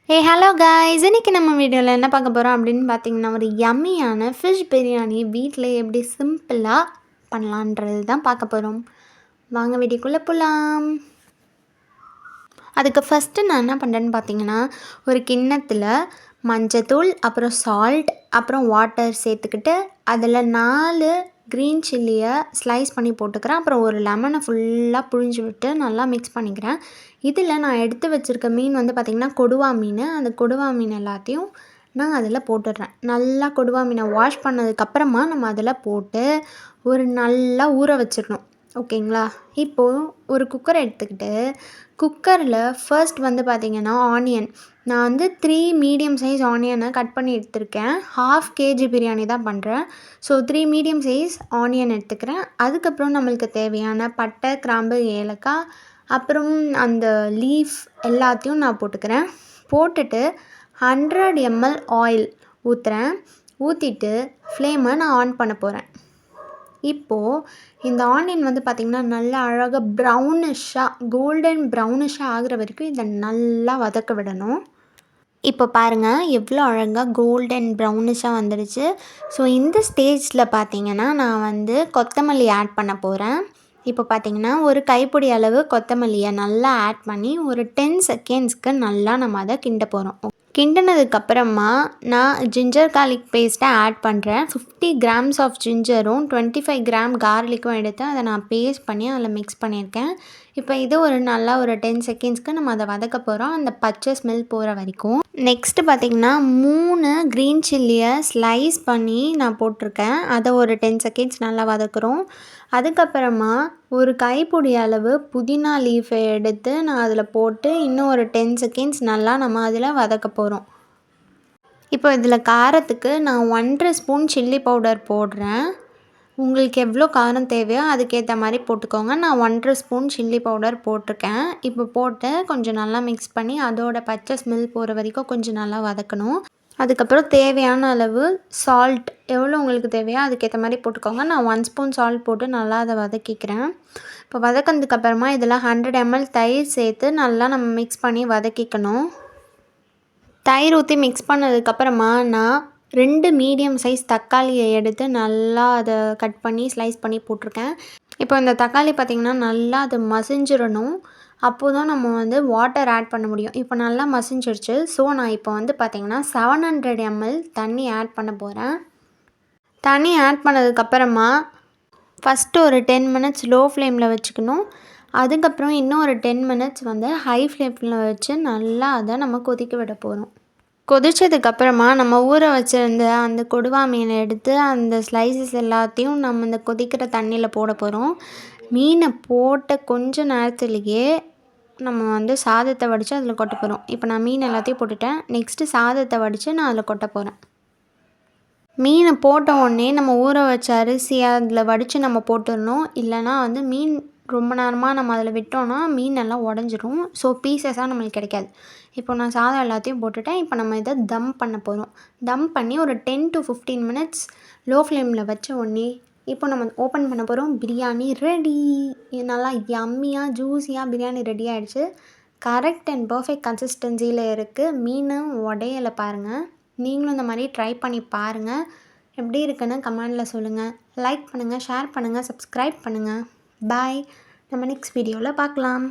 Hello guys, இன்னைக்கு நம்ம வீடியோவில் என்ன பார்க்க போகிறோம் அப்படின்னு பார்த்தீங்கன்னா, ஒரு யம்மியான ஃபிஷ் பிரியாணி வீட்டில் எப்படி சிம்பிளாக பண்ணலான்றது தான் பார்க்க போகிறோம். வாங்க வீடியோக்குள்ளே போகலாம். அதுக்கு ஃபஸ்ட்டு நான் என்ன பண்ணுறேன்னு பார்த்தீங்கன்னா, ஒரு கிண்ணத்தில் மஞ்சத்தூள், அப்புறம் சால்ட், அப்புறம் வாட்டர் சேர்த்துக்கிட்டு அதில் 4 க்ரீன் சில்லியை ஸ்லைஸ் பண்ணி போட்டுக்கிறேன். அப்புறம் ஒரு லெமனை ஃபுல்லாக புழிஞ்சு விட்டு நல்லா மிக்ஸ் பண்ணிக்கிறேன். இதில் நான் எடுத்து வச்சுருக்க மீன் வந்து பார்த்திங்கன்னா கொடுவா மீன். அந்த கொடுவா மீன் எல்லாத்தையும் நான் அதில் போட்டுடுறேன். நல்லா கொடுவா மீனை வாஷ் பண்ணதுக்கப்புறமா நம்ம அதில் போட்டு ஒரு நல்லா ஊற வச்சிடணும். ஓகேங்களா? இப்போது ஒரு குக்கரை எடுத்துக்கிட்டு குக்கரில் ஃபர்ஸ்ட் வந்து பார்த்திங்கன்னா ஆனியன், நான் வந்து 3 மீடியம் சைஸ் ஆனியனை கட் பண்ணி எடுத்திருக்கேன். 1/2 kg பிரியாணி தான் பண்ணுறேன். ஸோ 3 மீடியம் சைஸ் ஆனியன் எடுத்துக்கிறேன். அதுக்கப்புறம் நம்மளுக்கு தேவையான பட்டை, கிராம்பு, ஏலக்காய், அப்புறம் அந்த லீஃப் எல்லாத்தையும் நான் போட்டுக்கிறேன். போட்டுட்டு 100 ml ஆயில் ஊற்றுறேன். ஊற்றிட்டு ஃப்ளேமை நான் ஆன் பண்ண போகிறேன். இப்போது இந்த ஆனியன் வந்து பார்த்திங்கன்னா நல்லா அழகாக கோல்டன் ப்ரௌனிஷாக ஆகிற வரைக்கும் இதை நல்லா வதக்க விடணும். இப்போ பாருங்கள் எவ்வளோ அழகாக கோல்டன் ப்ரௌனிஷாக வந்துடுச்சு. ஸோ இந்த ஸ்டேஜில் பார்த்திங்கன்னா நான் வந்து கொத்தமல்லி ஆட் பண்ண போகிறேன். இப்போ பார்த்திங்கன்னா ஒரு கைப்பிடி அளவு கொத்தமல்லியை நல்லா ஆட் பண்ணி ஒரு 10 செகண்ட்ஸ்க்கு நல்லா நம்ம அதை கிண்ட போகிறோம். கிண்டினதுக்கப்புறமா நான் ஜிஞ்சர் கார்லிக் பேஸ்ட்டை ஆட் பண்ணுறேன். 50 கிராம்ஸ் ஆஃப் ஜிஞ்சரும் 25 கிராம் கார்லிக்கும் எடுத்து அதை நான் பேஸ்ட் பண்ணி அதில் மிக்ஸ் பண்ணியிருக்கேன். இப்போ இது ஒரு 10 செகண்ட்ஸ்க்கு நம்ம அதை வதக்க போகிறோம், அந்த பச்சை ஸ்மெல் போகிற வரைக்கும். நெக்ஸ்ட்டு பார்த்திங்கன்னா 3 க்ரீன் சில்லியை ஸ்லைஸ் பண்ணி நான் போட்டிருக்கேன். அதை ஒரு 10 செகண்ட்ஸ் நல்லா வதக்குறோம். அதுக்கப்புறமா ஒரு கைப்பிடி அளவு புதினா லீஃபை எடுத்து நான் அதில் போட்டு இன்னும் ஒரு 10 செகண்ட்ஸ் நல்லா நம்ம அதில் வதக்க போகிறோம். இப்போ இதில் காரத்துக்கு நான் 1.5 ஸ்பூன் சில்லி பவுடர் போடுறேன். உங்களுக்கு எவ்வளோ காரம் தேவையோ அதுக்கேற்ற மாதிரி போட்டுக்கோங்க. நான் 1.5 ஸ்பூன் சில்லி பவுடர் போட்டிருக்கேன். இப்போ போட்டு கொஞ்சம் நல்லா மிக்ஸ் பண்ணி அதோட பச்சை ஸ்மெல் போகிற வரைக்கும் கொஞ்சம் நல்லா வதக்கணும். அதுக்கப்புறம் தேவையான அளவு சால்ட் எவ்வளோ உங்களுக்கு தேவையோ அதுக்கேற்ற மாதிரி போட்டுக்கோங்க. நான் 1 ஸ்பூன் சால்ட் போட்டு நல்லா அதை வதக்கிக்கிறேன். இப்போ வதக்கினதுக்கப்புறமா இதில் 100 ml தயிர் சேர்த்து நல்லா நம்ம மிக்ஸ் பண்ணி வதக்கிக்கணும். தயிர் ஊற்றி மிக்ஸ் பண்ணதுக்கப்புறமா நான் 2 மீடியம் சைஸ் தக்காளியை எடுத்து நல்லா அதை கட் பண்ணி ஸ்லைஸ் பண்ணி போட்டிருக்கேன். இப்போ இந்த தக்காளி பார்த்திங்கன்னா நல்லா அது மசிஞ்சிடணும். அப்போது தான் நம்ம வந்து வாட்டர் ஆட் பண்ண முடியும். இப்போ நல்லா மசிஞ்சிடுச்சு. ஸோ நான் இப்போ வந்து பார்த்திங்கன்னா 700 ml தண்ணி ஆட் பண்ண போகிறேன். தண்ணி ஆட் பண்ணதுக்கப்புறமா ஃபஸ்ட்டு ஒரு 10 மினிட்ஸ் லோ ஃப்ளேமில் வச்சுக்கணும். அதுக்கப்புறம் இன்னும் ஒரு 10 மினிட்ஸ் வந்து ஹை ஃப்ளேமில் வச்சு நல்லா அதை நம்ம கொதிக்க விட போகிறோம். கொதித்ததுக்கப்புறமா நம்ம ஊற வச்சுருந்த அந்த கொடுவா மீனை எடுத்து அந்த ஸ்லைசஸ் எல்லாத்தையும் நம்ம இந்த கொதிக்கிற தண்ணியில் போட போகிறோம். மீனை போட்ட கொஞ்ச நேரத்துலேயே நம்ம வந்து சாதத்தை வடித்து அதில் கொட்ட போகிறோம். இப்போ நான் மீன் எல்லாத்தையும் போட்டுட்டேன். நெக்ஸ்ட்டு சாதத்தை வடித்து நான் அதில் கொட்ட போகிறேன். மீனை போட்ட உடனே நம்ம ஊற வச்ச அரிசியை அதில் வடித்து நம்ம போட்டுடணும். இல்லைனா வந்து மீன் ரொம்ப நேரமாக நம்ம அதில் விட்டோன்னா மீன் எல்லாம் உடஞ்சிரும். ஸோ பீசஸாக நம்மளுக்கு கிடைக்காது. இப்போ நான் சாதம் எல்லாத்தையும் போட்டுட்டேன். இப்போ நம்ம இதை தம் பண்ண போகிறோம். தம் பண்ணி ஒரு 10 to 15 மினிட்ஸ் லோ ஃப்ளேமில் வச்ச உடனே இப்போ நம்ம ஓப்பன் பண்ண போகிறோம். பிரியாணி ரெடி. நல்லா யம்மியாக ஜூஸியாக பிரியாணி ரெடி ஆகிடுச்சு. கரெக்ட் அண்ட் பர்ஃபெக்ட் கன்சிஸ்டன்சியில் இருக்குது. மீனும் உடையலை பாருங்கள். நீங்களும் இந்த மாதிரி ட்ரை பண்ணி பாருங்கள். எப்படி இருக்குன்னு கமெண்டில் சொல்லுங்கள். லைக் பண்ணுங்கள், ஷேர் பண்ணுங்கள், சப்ஸ்கிரைப் பண்ணுங்கள். பாய். நம்ம நெக்ஸ்ட் வீடியோவில் பார்க்கலாம்.